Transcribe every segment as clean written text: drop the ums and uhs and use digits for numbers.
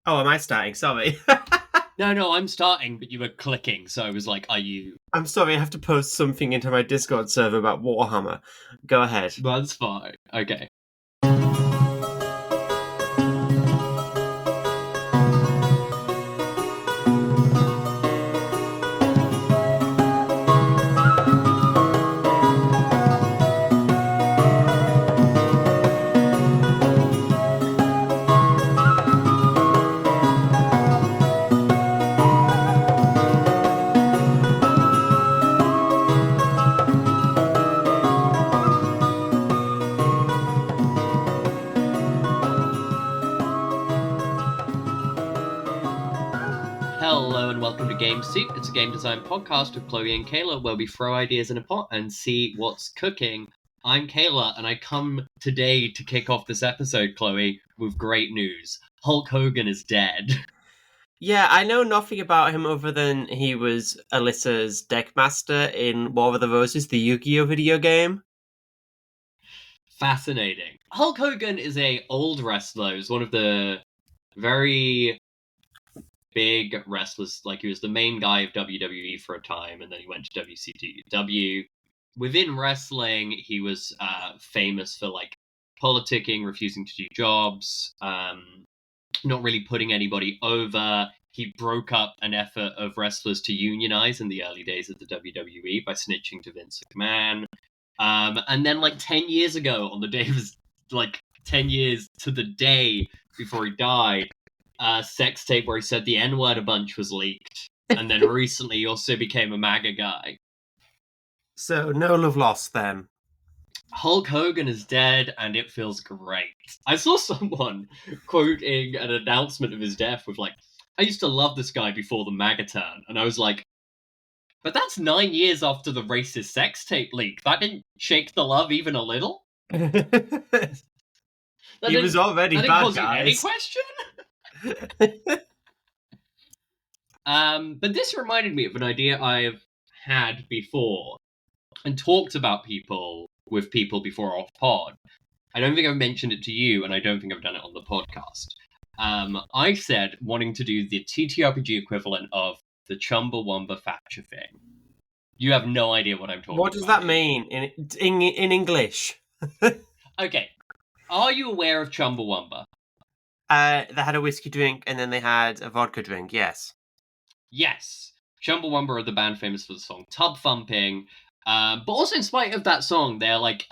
Oh, am I starting? Sorry. No, I'm starting, but you were clicking, so I was like, are you... I'm sorry, I have to post something into my Discord server about Warhammer. Go ahead. That's fine. Okay. Hello and welcome to Game Soup. It's a game design podcast with Chloe and Kayla where we throw ideas in a pot and see what's cooking. I'm Kayla and I come today to kick off this episode, Chloe, with great news. Hulk Hogan is dead. Yeah, I know nothing about him other than he was Alyssa's deckmaster in War of the Roses, the Yu-Gi-Oh video game. Fascinating. Hulk Hogan is a old wrestler. He's one of the very big wrestlers. Like, he was the main guy of WWE for a time, and then he went to WCW. Within wrestling, he was famous for, like, politicking, refusing to do jobs, not really putting anybody over. He broke up an effort of wrestlers to unionize in the early days of the WWE by snitching to Vince McMahon. And then, like, 10 years ago, on the day of his, like, 10 years to the day before he died, a sex tape where he said the N-word a bunch was leaked. And then recently he also became a MAGA guy. So, no love lost then. Hulk Hogan is dead, and it feels great. I saw someone quoting an announcement of his death with, like, I used to love this guy before the MAGA turn. And I was like, but that's 9 years after the racist sex tape leak. That didn't shake the love even a little? He was already bad, guys. Any question? But this reminded me of an idea I've had before and talked about with people before off pod. I don't think I've mentioned it to you, and I don't think I've done it on the podcast. I said wanting to do the TTRPG equivalent of the Chumbawamba Thatcher thing. You have no idea what I'm talking about. What does that mean in English? Okay. Are you aware of Chumbawamba? They had a whiskey drink and then they had a vodka drink, yes. Yes. Chumbawamba are the band famous for the song Tub Thumping. But also in spite of that song, they're like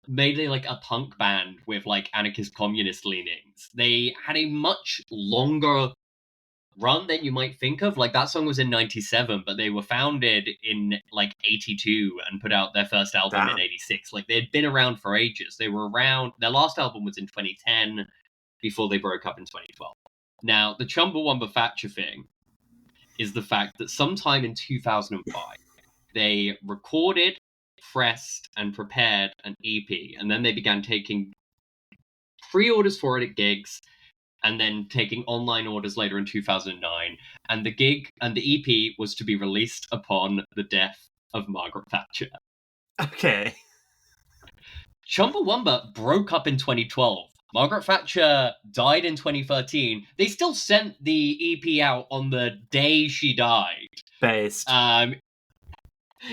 mainly like a punk band with like anarchist communist leanings. They had a much longer run than you might think of. Like, that song was in 97, but they were founded in like 82 and put out their first album in 86. Like, they'd been around for ages. They were around, their last album was in 2010 before they broke up in 2012. Now, the Chumbawamba Thatcher thing is the fact that sometime in 2005 they recorded, pressed, and prepared an EP, and then they began taking pre-orders for it at gigs, and then taking online orders later in 2009. And the gig and the EP was to be released upon the death of Margaret Thatcher. Okay. Chumbawamba broke up in 2012. Margaret Thatcher died in 2013. They still sent the EP out on the day she died. Based.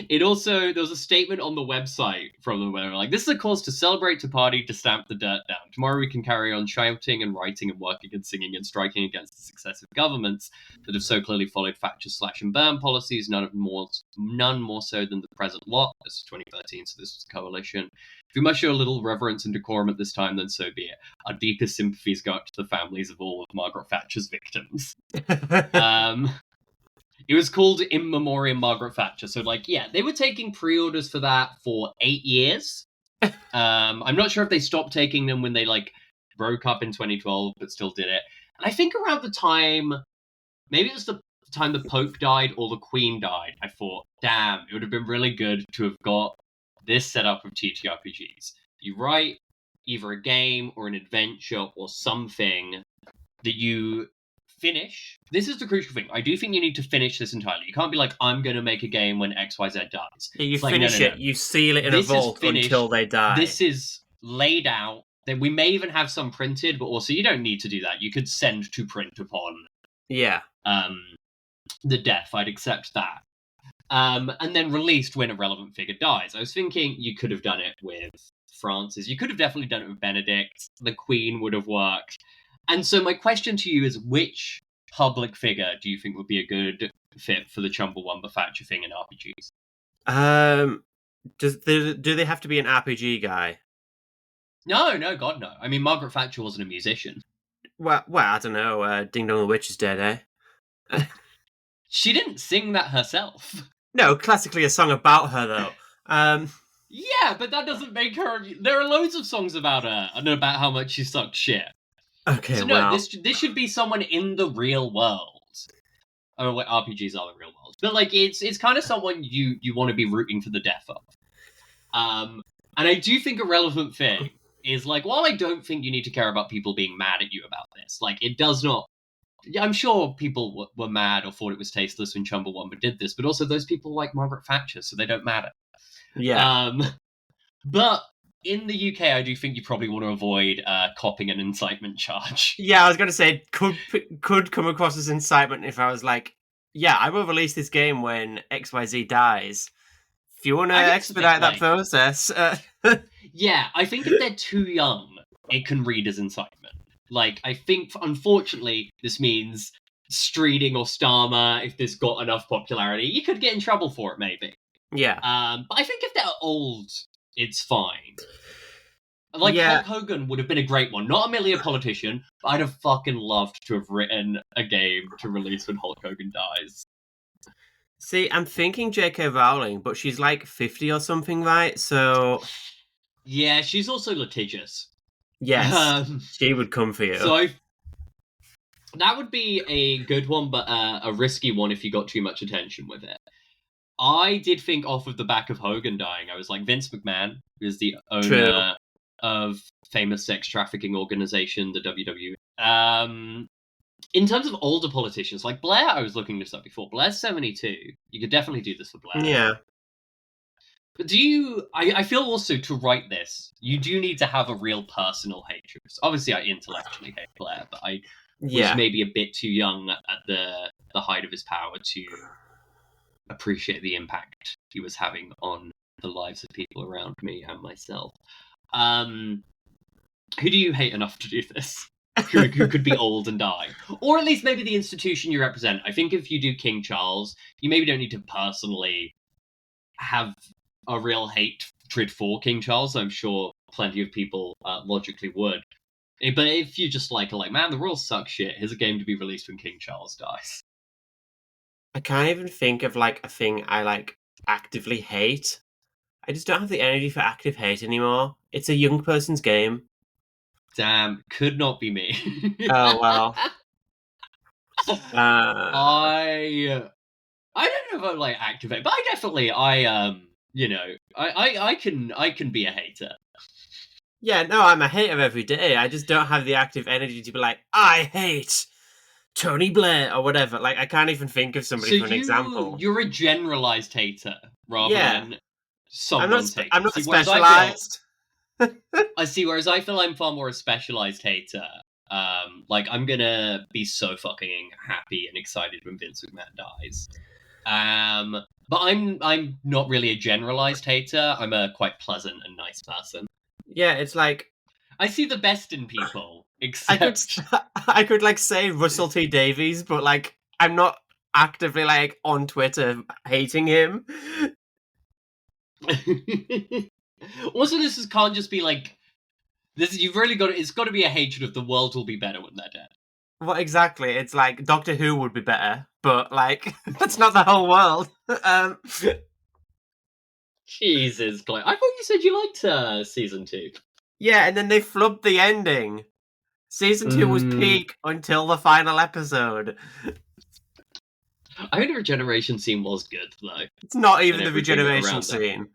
It also, there was a statement on the website from them where they were like, this is a cause to celebrate, to party, to stamp the dirt down. Tomorrow we can carry on shouting and writing and working and singing and striking against the successive governments that have so clearly followed Thatcher's slash and burn policies, none more so than the present lot. This is 2013, so this was a coalition. If we must show a little reverence and decorum at this time, then so be it. Our deepest sympathies go out to the families of all of Margaret Thatcher's victims. It was called In Memoriam Margaret Thatcher. So, like, yeah, they were taking pre-orders for that for 8 years. I'm not sure if they stopped taking them when they, like, broke up in 2012, but still did it. And I think around the time, maybe it was the time the Pope died or the Queen died, I thought, damn, it would have been really good to have got this setup of TTRPGs. You write either a game or an adventure or something that you finish. This is the crucial thing. I do think you need to finish this entirely. You can't be like, I'm going to make a game when XYZ dies. You finish it, you seal it in a vault until they die. This is laid out We may even have some printed, but also you don't need to do that. You could send to print upon Yeah. the death. I'd accept that. And then released when a relevant figure dies. I was thinking you could have done it with Francis. You could have definitely done it with Benedict. The Queen would have worked. And so my question to you is, which public figure do you think would be a good fit for the Chumbawamba Thatcher thing in RPGs? Do they have to be an RPG guy? No, God, no. I mean, Margaret Thatcher wasn't a musician. Well, I don't know. Ding Dong the Witch is dead, eh? She didn't sing that herself. No, classically a song about her, though. Yeah, but that doesn't make her... There are loads of songs about her and about how much she sucked shit. Okay, so no, well... this should be someone in the real world. I mean, RPGs are the real world. But, like, it's kind of someone you want to be rooting for the death of. And I do think a relevant thing is, like, while I don't think you need to care about people being mad at you about this, like, it does not... I'm sure people were mad or thought it was tasteless when Chumbawamba did this, but also those people like Margaret Thatcher, so they don't matter. Yeah. But in the UK, I do think you probably want to avoid copping an incitement charge. Yeah, I was going to say, could come across as incitement if I was like, yeah, I will release this game when XYZ dies. If you want to expedite that process... Yeah, I think if they're too young, it can read as incitement. Like, I think, unfortunately, this means Streeting or Starmer, if this got enough popularity, you could get in trouble for it, maybe. Yeah. But I think if they're old, it's fine. Like, Hulk Hogan would have been a great one. Not Amelia Politician, but I'd have fucking loved to have written a game to release when Hulk Hogan dies. See, I'm thinking J.K. Rowling, but she's like 50 or something, right? So... Yeah, she's also litigious. Yes, she would come for you. So that would be a good one, but a risky one if you got too much attention with it. I did think off of the back of Hogan dying, I was like, Vince McMahon, who is the owner of famous sex trafficking organization, the WWE. In terms of older politicians, like Blair, I was looking this up before. Blair's 72. You could definitely do this for Blair. Yeah. But do you... I feel also to write this, you do need to have a real personal hatred. Obviously, I intellectually hate Blair, but I was maybe a bit too young at the height of his power to appreciate the impact he was having on the lives of people around me and myself. Who do you hate enough to do this? who could be old and die? Or at least maybe the institution you represent. I think if you do King Charles, you maybe don't need to personally have a real hatred for King Charles. I'm sure plenty of people logically would. But if you just like, man, the rules suck shit, here's a game to be released when King Charles dies. I can't even think of like a thing I like actively hate. I just don't have the energy for active hate anymore. It's a young person's game. Damn, could not be me. Oh, well. I don't know if I like activate, but I definitely I can be a hater. Yeah, no, I'm a hater every day. I just don't have the active energy to be like, I hate Tony Blair or whatever. Like, I can't even think of somebody for an example. You're a generalized hater rather than someone's hater. I'm not specialized. I see, whereas I feel I'm far more a specialized hater. Like, I'm gonna be so fucking happy and excited when Vince McMahon dies. But I'm not really a generalized hater. I'm a quite pleasant and nice person. Yeah, it's like... I see the best in people, except... I could like, say Russell T Davies, but, like, I'm not actively, like, on Twitter hating him. Also, can't just be, like... You've really got to... It's got to be a hatred of the world will be better when they're dead. Well, exactly. It's like, Doctor Who would be better, but, like, that's not the whole world. Jesus, Clay. I thought you said you liked season 2. Yeah, and then they flubbed the ending. Season 2 was peak until the final episode. I heard the regeneration scene was good, though. It's not even the regeneration scene.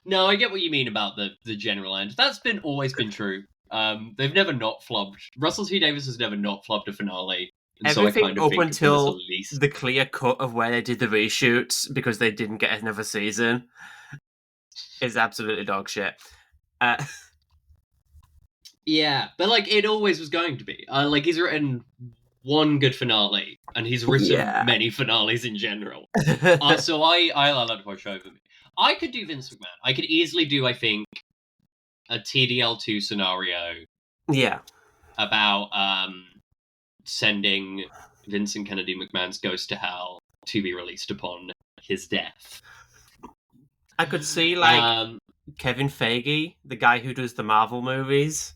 No, I get what you mean about the general end. That's always been true. They've never not flubbed. Russell T Davies has never not flubbed a finale. And everything so I kind of up think until the clear cut of where they did the reshoots because they didn't get another season is absolutely dog shit. Yeah, but like it always was going to be. Like he's written one good finale, and he's written Yeah. many finales in general. So I let it push over me. I could do Vince McMahon. I could easily do, I think, a TDL2 scenario Yeah. about sending Vincent Kennedy McMahon's ghost to hell to be released upon his death. I could see like Kevin Feige, the guy who does the Marvel movies.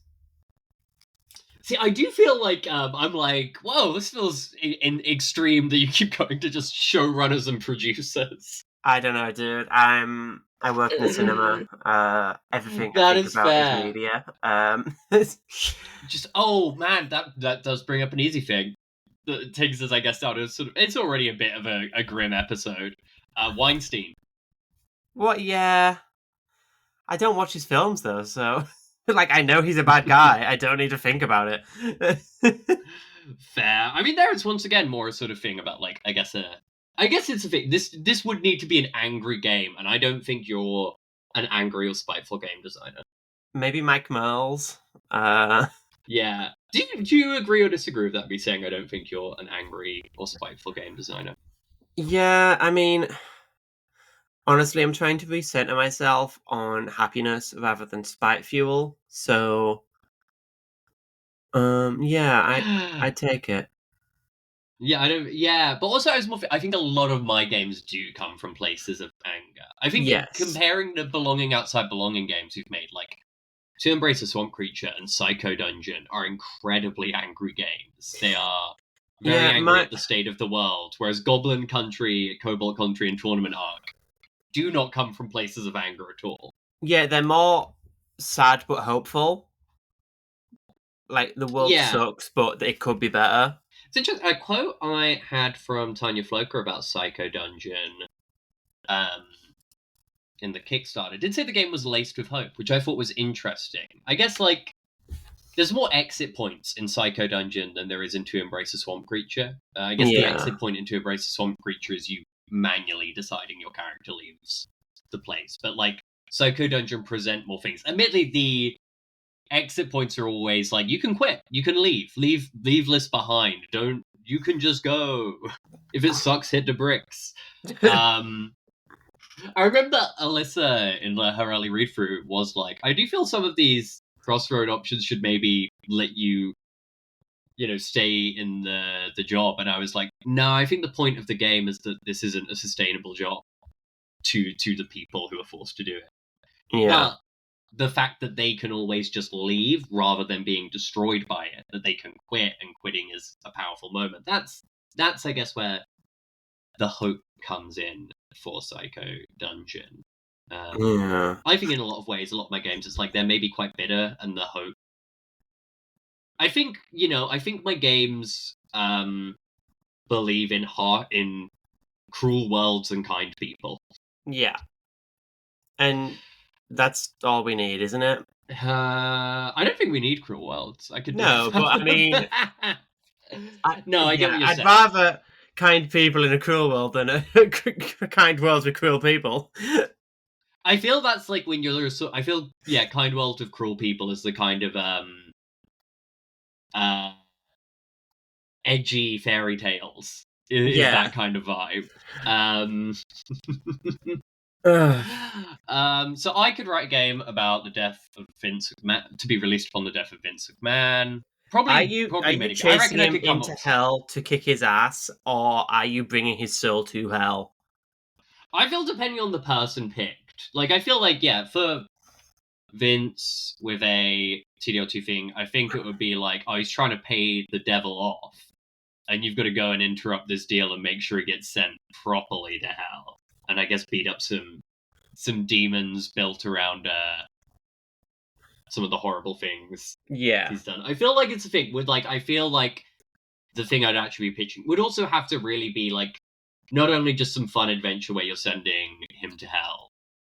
See, I do feel like I'm like, whoa, this feels in extreme that you keep going to just showrunners and producers. I don't know, dude. I work in the cinema. Everything I That think is about fair. is media. Just man, that does bring up an easy thing. That takes us, I guess, down to it's already a bit of a grim episode. Weinstein. What? Yeah. I don't watch his films though, so like I know he's a bad guy. I don't need to think about it. Fair. I mean, there is once again more a sort of thing about like I guess it's a thing. This would need to be an angry game, and I don't think you're an angry or spiteful game designer. Maybe McMahon's. Yeah. Do you agree or disagree with that? Me saying I don't think you're an angry or spiteful game designer. Yeah, I mean, honestly, I'm trying to recenter myself on happiness rather than spite fuel. So, yeah, I take it. Yeah, I don't. Yeah, but also I think a lot of my games do come from places of anger. I think Yes. comparing the belonging outside belonging games we've made, like To Embrace a Swamp Creature and Psycho Dungeon, are incredibly angry games. They are very angry at the state of the world, whereas Goblin Country, Cobalt Country, and Tournament Arc do not come from places of anger at all. Yeah, they're more sad but hopeful. Like the world sucks, but it could be better. It's interesting. A quote I had from Tanya Floker about Psycho Dungeon in the Kickstarter did say the game was laced with hope, which I thought was interesting. I guess, like, there's more exit points in Psycho Dungeon than there is in To Embrace a Swamp Creature. I guess the exit point in To Embrace a Swamp Creature is you manually deciding your character leaves the place. But, like, Psycho Dungeon present more things. Admittedly, the exit points are always like, you can quit, you can leave lists behind, you can just go. If it sucks, hit the bricks. I remember Alyssa in her early read through was like, I do feel some of these crossroad options should maybe let you stay in the job, and I was like, no, I think the point of the game is that this isn't a sustainable job to the people who are forced to do it. But the fact that they can always just leave rather than being destroyed by it, that they can quit, and quitting is a powerful moment. That's I guess where the hope comes in for Psycho Dungeon. I think in a lot of ways, a lot of my games, it's like they're maybe quite bitter, and the hope. I think my games believe in cruel worlds and kind people. Yeah. And that's all we need, isn't it? I don't think we need cruel worlds. I could but I mean, I get what you're saying. I'd rather kind people in a cruel world than a kind world with cruel people. I feel that's like when I feel kind world with cruel people is the kind of edgy fairy tales. Is that kind of vibe. So I could write a game about the death of Vince McMahon, to be released upon the death of Vince McMahon. Are you chasing him into hell to kick his ass, or are you bringing his soul to hell? I feel depending on the person picked. Like, I feel like, for Vince with a TDL2 thing, I think it would be like, oh, he's trying to pay the devil off, and you've got to go and interrupt this deal and make sure he gets sent properly to hell. And I guess beat up some demons built around some of the horrible things he's done. I feel like it's a thing with, like, I feel like the thing I'd actually be pitching would also have to really be, like, not only just some fun adventure where you're sending him to hell,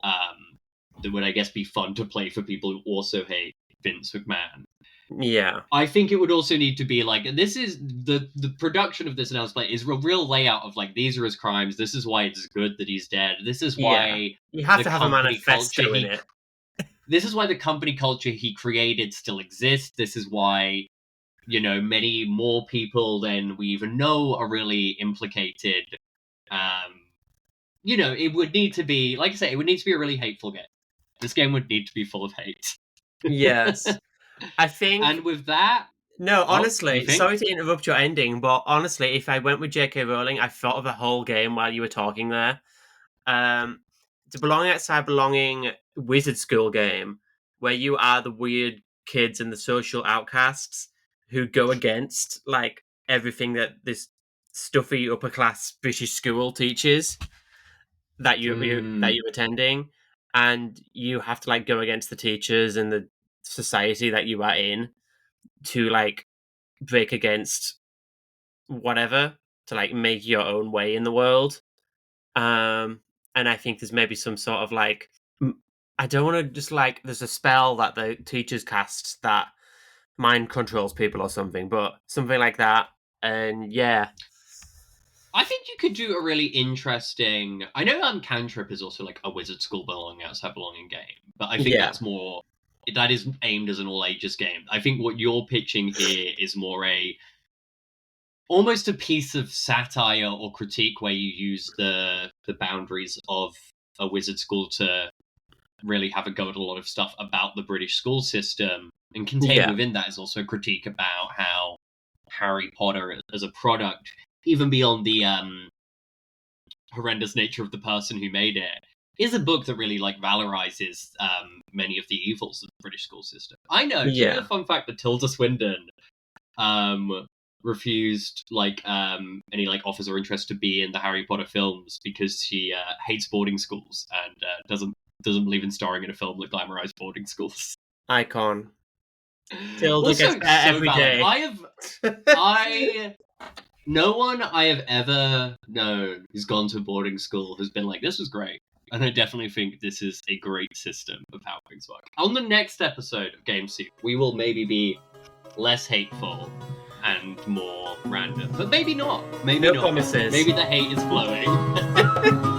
that would, I guess, be fun to play for people who also hate Vince McMahon. Yeah. I think it would also need to be like, this is the production of this announced play is a real layout of like, these are his crimes, this is why it's good that he's dead, this is why you have to have a manifesto in it. this is why the company culture he created still exists. This is why, many more people than we even know are really implicated. It would need to be, like I say, it would need to be a really hateful game. This game would need to be full of hate. Yes. I think... And with that... No, you honestly, think? sorry to interrupt your ending, but honestly, if I went with J.K. Rowling, I thought of a whole game while you were talking there. It's a Belonging Outside Belonging wizard school game where you are the weird kids and the social outcasts who go against like everything that this stuffy upper class British school teaches that you're attending, and you have to like go against the teachers and the society that you are in to like break against whatever to like make your own way in the world. And I think there's maybe some sort of like I don't want to just like there's a spell that the teachers cast that mind controls people or something, but something like that. And yeah, I think you could do a really interesting... I know Cantrip is also like a wizard school Belonging Outside Belonging game, but I think Yeah. that is aimed as an all ages game. I think what you're pitching here is more almost a piece of satire or critique where you use the boundaries of a wizard school to really have a go at a lot of stuff about the British school system, and contained within that is also a critique about how Harry Potter as a product, even beyond the horrendous nature of the person who made it, is a book that really like valorizes many of the evils of the British school system. I know. Do you know the fun fact that Tilda Swinton refused any like offers or interest to be in the Harry Potter films because she hates boarding schools and doesn't believe in starring in a film that glamorized boarding schools. Icon. Tilda Also, gets better every valid. day. No one I have ever known who's gone to a boarding school has been like, this was great. And I definitely think this is a great system of how things work. On the next episode of Game Soup, we will maybe be less hateful and more random. But maybe not. Maybe no not. promises. Maybe the hate is flowing.